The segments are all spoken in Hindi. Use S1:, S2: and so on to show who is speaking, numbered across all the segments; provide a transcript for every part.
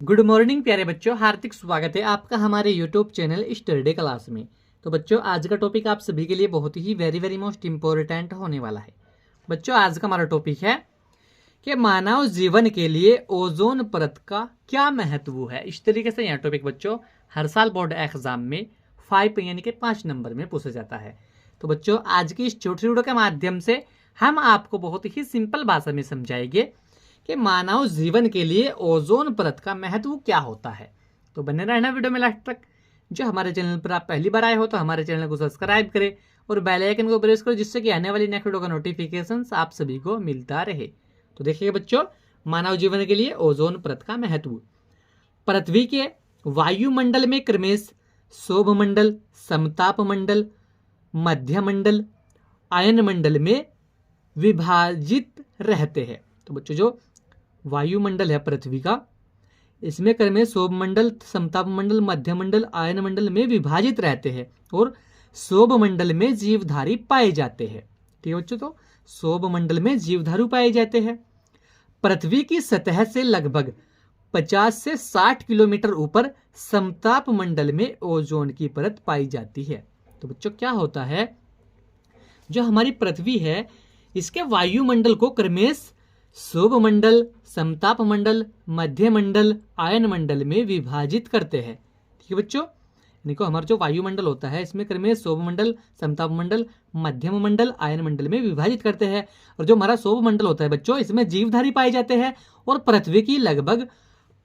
S1: गुड मॉर्निंग प्यारे बच्चों, हार्दिक स्वागत है आपका हमारे यूट्यूब चैनल स्टडी क्लास में। तो बच्चों, आज का टॉपिक आप सभी के लिए बहुत ही वेरी मोस्ट इम्पोर्टेंट होने वाला है। बच्चों, आज का हमारा टॉपिक है कि मानव जीवन के लिए ओजोन परत का क्या महत्व है। इस तरीके से यह टॉपिक बच्चों हर साल बोर्ड एग्जाम में 5 यानी कि 5 नंबर में पूछा जाता है। तो बच्चों, आज की इस छोटी वीडियो के माध्यम से हम आपको बहुत ही सिंपल भाषा में समझाएंगे कि मानव जीवन के लिए ओजोन परत का महत्व क्या होता है। तो बने रहना वीडियो में लास्ट तक। जो हमारे चैनल पर आप पहली बार आए हो तो हमारे चैनल को सब्सक्राइब करें और बेल आइकन को प्रेस करो, जिससे कि आने वाली नेक्स्ट वीडियो का नोटिफिकेशन आप सभी को मिलता रहे। तो देखिए बच्चों, मानव जीवन के लिए ओजोन परत का महत्व। पृथ्वी के वायुमंडल में क्रमश सौभमंडल, समताप मंडल, मध्य मंडल, आयन मंडल में विभाजित रहते हैं। तो बच्चों, जो वायुमंडल है पृथ्वी का, इसमें क्रमश सौभमंडल, समताप मंडल, मध्य मंडल, आयन मंडल में विभाजित रहते हैं और सौभमंडल में जीवधारी पाए जाते हैं। ठीक है बच्चों, तो सौभमंडल में जीवधारू पाए जाते हैं। पृथ्वी की सतह से लगभग 50 से 60 किलोमीटर ऊपर समताप मंडल में ओजोन की परत पाई जाती है। तो बच्चों, क्या होता है, जो हमारी पृथ्वी है इसके वायुमंडल को क्रमश सौभमंडल, समताप मंडल, मध्य मंडल, आयन मंडल में विभाजित करते हैं। ठीक है बच्चों, देखो हमारा जो वायुमंडल होता है इसमें क्रमश सौभमंडल, समताप मंडल, मध्यम मंडल, आयन मंडल में विभाजित करते हैं। और जो हमारा सौभमंडल होता है बच्चों, इसमें जीवधारी पाए जाते हैं और पृथ्वी की लगभग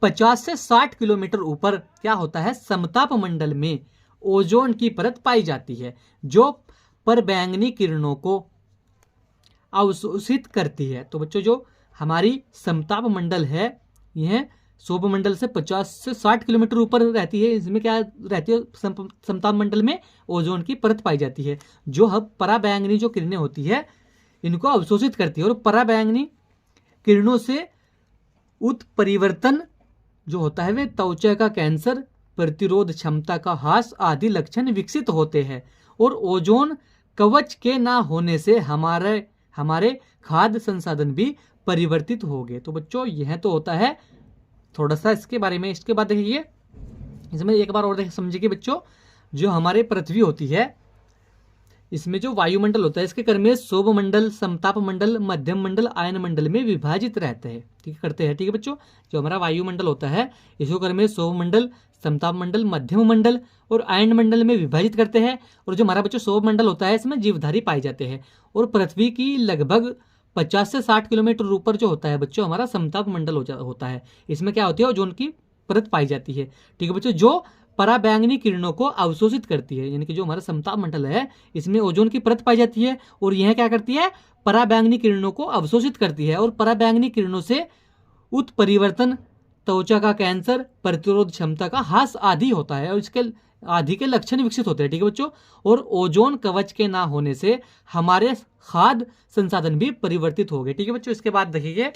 S1: 50 से 60 किलोमीटर ऊपर क्या होता है, समताप मंडल में ओजोन की परत पाई जाती है, जो परबैंगनी किरणों को अवशोषित करती है। तो बच्चों, जो हमारी समताप मंडल है यह सौभमंडल से 50 से 60 किलोमीटर ऊपर रहती है। इसमें क्या रहती है, समताप मंडल में ओजोन की परत पाई जाती है, जो हम पराबैंगनी जो किरणें होती है इनको अवशोषित करती है। और पराबैंगनी किरणों से उत्परिवर्तन जो होता है वे त्वचा का कैंसर, प्रतिरोध क्षमता का ह्रास आदि लक्षण विकसित होते हैं। और ओजोन कवच के ना होने से हमारे खाद्य संसाधन भी परिवर्तित हो गए। तो बच्चों, यह तो होता है थोड़ा सा इसके बारे में। इसके बाद देखिए, इसमें एक बार और समझिए बच्चों, जो हमारे पृथ्वी होती है इसमें जो वायुमंडल होता है इसके क्रमश सौभमंडल, समताप मंडल, मध्यम मंडल, आयन मंडल में विभाजित रहते हैं। ठीक करते हैं। ठीक है बच्चों, जो हमारा वायुमंडल होता है इसको क्रमश सौभमंडल, समताप मंडल, मध्यम मंडल और आयन मंडल में विभाजित करते हैं। और जो हमारा बच्चों सौभमंडल होता है इसमें जीवधारी पाए जाते हैं। और पृथ्वी की लगभग 50 से 60 किलोमीटर ऊपर जो होता है बच्चों हमारा समताप मंडल होता है, इसमें क्या होती है, ओजोन की परत पाई जाती है। ठीक है बच्चों, जो पराबैंगनी किरणों को अवशोषित करती है, यानी कि जो हमारा समताप मंडल है इसमें ओजोन की परत पाई जाती है और यह क्या करती है, पराबैंगनी किरणों को अवशोषित करती है। और पराबैंगनी किरणों से उत्परिवर्तन, त्वचा का कैंसर, प्रतिरोध क्षमता का ह्रास आदि होता है और इसके आदि के लक्षण विकसित होते हैं। ठीक है बच्चों, और ओजोन कवच के ना होने से हमारे खाद्य संसाधन भी परिवर्तित हो गए। ठीक है बच्चों, इसके बाद देखिए,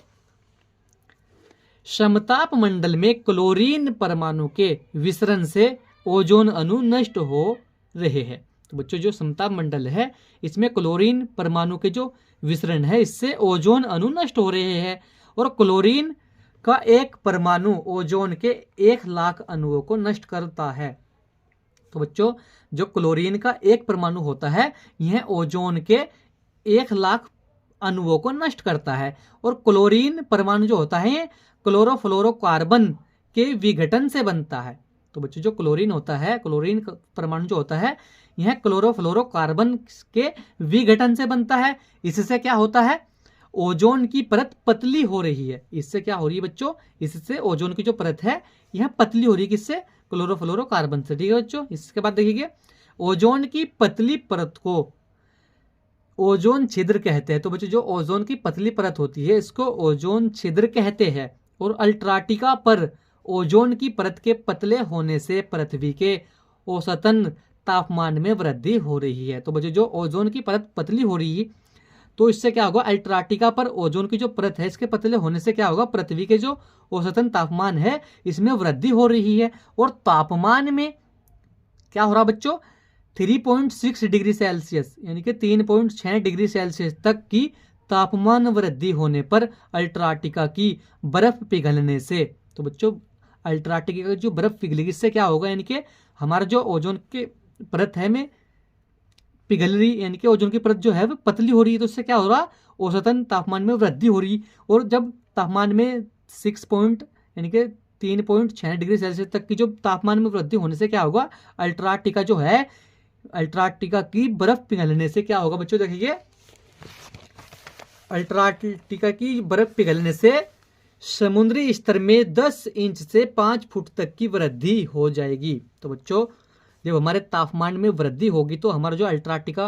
S1: समताप मंडल में क्लोरीन परमाणु के विसरण से ओजोन अणु नष्ट हो रहे हैं। तो बच्चों, जो समताप मंडल है इसमें क्लोरीन परमाणु के जो विसरण है इससे ओजोन अणु नष्ट हो रहे हैं। और क्लोरीन का एक परमाणु ओजोन के 1,00,000 अणुओं को नष्ट करता है। तो बच्चों, जो क्लोरीन का एक परमाणु होता है यह ओजोन के 1,00,000 अणुओं को नष्ट करता है। और क्लोरीन परमाणु जो होता है ये क्लोरोफ्लोरोकार्बन के विघटन से बनता है। तो बच्चों, जो क्लोरीन होता है, क्लोरीन परमाणु जो होता है यह क्लोरोफ्लोरोकार्बन के विघटन से बनता है। इससे क्या होता है, ओजोन की परत पतली हो रही है। इससे क्या हो रही है बच्चों, इससे ओजोन की जो परत है यह पतली हो रही है। किससे, क्लोरोफ्लोरोकार्बन से। ठीक है बच्चों, इसके बाद देखिए, ओजोन की पतली परत को ओजोन छिद्र कहते हैं। तो बच्चों, जो ओजोन की पतली परत होती है इसको ओजोन छिद्र कहते हैं। और अंटार्कटिका पर ओजोन की परत के पतले होने से पृथ्वी के औसतन तापमान में वृद्धि हो रही है। तो बच्चों, जो ओजोन की परत पतली हो रही है तो इससे क्या होगा, अंटार्कटिका पर ओजोन की जो परत है इसके पतले होने से क्या होगा, पृथ्वी के जो औसतन तापमान है इसमें वृद्धि हो रही है। और तापमान में क्या हो रहा बच्चों, 3.6 डिग्री सेल्सियस यानी कि 3.6 डिग्री सेल्सियस तक की तापमान वृद्धि होने पर अंटार्कटिका की बर्फ पिघलने से, तो बच्चों अल्ट्रार्टिका की जो बर्फ पिघलेगी, इससे क्या होगा, यानी कि हमारा जो ओजोन की परत है में पिघल रही, यानी कि ओजोन की परत जो है वो पतली हो रही है। तो इससे क्या हो रहा, औसतन तापमान में वृद्धि हो रही। और जब तापमान में 6 पॉइंट यानी कि 3.6 डिग्री सेल्सियस तक की जो तापमान में वृद्धि होने से क्या होगा, अल्ट्रार्टिका जो है, अल्ट्रार्टिका की बर्फ पिघलने से क्या होगा बच्चों, देखिए अल्ट्रार्टिका की बर्फ पिघलने से समुद्री स्तर में 10 इंच से 5 फुट तक की वृद्धि हो जाएगी। तो बच्चों जब हमारे तापमान में वृद्धि होगी तो हमारा जो अल्ट्रार्टिका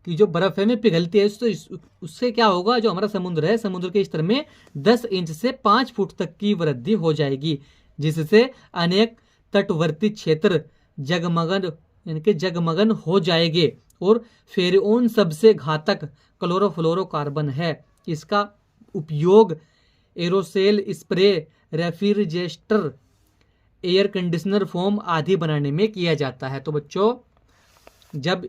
S1: की जो बर्फ है में पिघलती है, उससे क्या होगा, जो हमारा समुद्र है, समुद्र के स्तर में 10 इंच से 5 फुट तक की वृद्धि हो जाएगी, जिससे अनेक तटवर्ती क्षेत्र जगमगन यानी कि जगमगन हो जाएंगे। और फेरिओन सबसे घातक क्लोरोफ्लोरोकार्बन है। इसका उपयोग aerosol spray, refrigerator, air conditioner, foam आदि बनाने में किया जाता है। तो बच्चों जब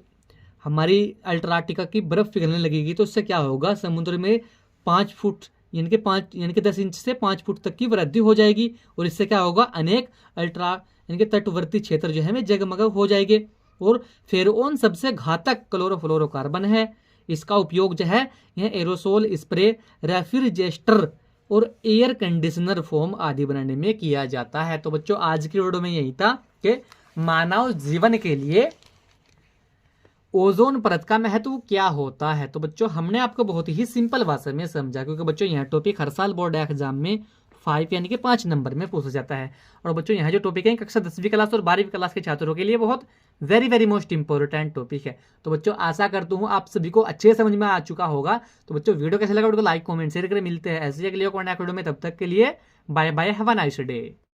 S1: हमारी अल्ट्रार्टिका की बर्फ पिघलने लगेगी तो उससे क्या होगा, समुद्र में 5 फुट यानी कि 10 इंच से 5 फुट तक की वृद्धि हो जाएगी। और इससे क्या होगा, अनेक यानी कि तटवर्ती क्षेत्र जो है में जगमग हो जाएंगे। और फेरोन सबसे घातक क्लोरोफ्लोरोकार्बन है। इसका उपयोग जो है यह एरोसोल स्प्रे, रेफ्रिजरेटर और एयर कंडीशनर, फोम आदि बनाने में किया जाता है। तो बच्चों आज की वीडियो में यही था कि मानव जीवन के लिए ओजोन परत का महत्व क्या होता है। तो बच्चों हमने आपको बहुत ही सिंपल भाषा में समझा, क्योंकि बच्चों यह टॉपिक हर साल बोर्ड एग्जाम में 5 यानी कि 5 नंबर में पूछा जाता है। और बच्चों यहाँ जो टॉपिक है कक्षा 10वीं क्लास और 12वीं क्लास के छात्रों के लिए बहुत वेरी मोस्ट इंपॉर्टेंट टॉपिक है। तो बच्चों आशा करता हूँ आप सभी को अच्छे समझ में आ चुका होगा। तो बच्चों वीडियो कैसे लगा, वीडियो को लाइक कमेंट शेयर करें। मिलते हैं ऐसे ही अगले वीडियो में, तब तक के लिए bye bye, have a nice day.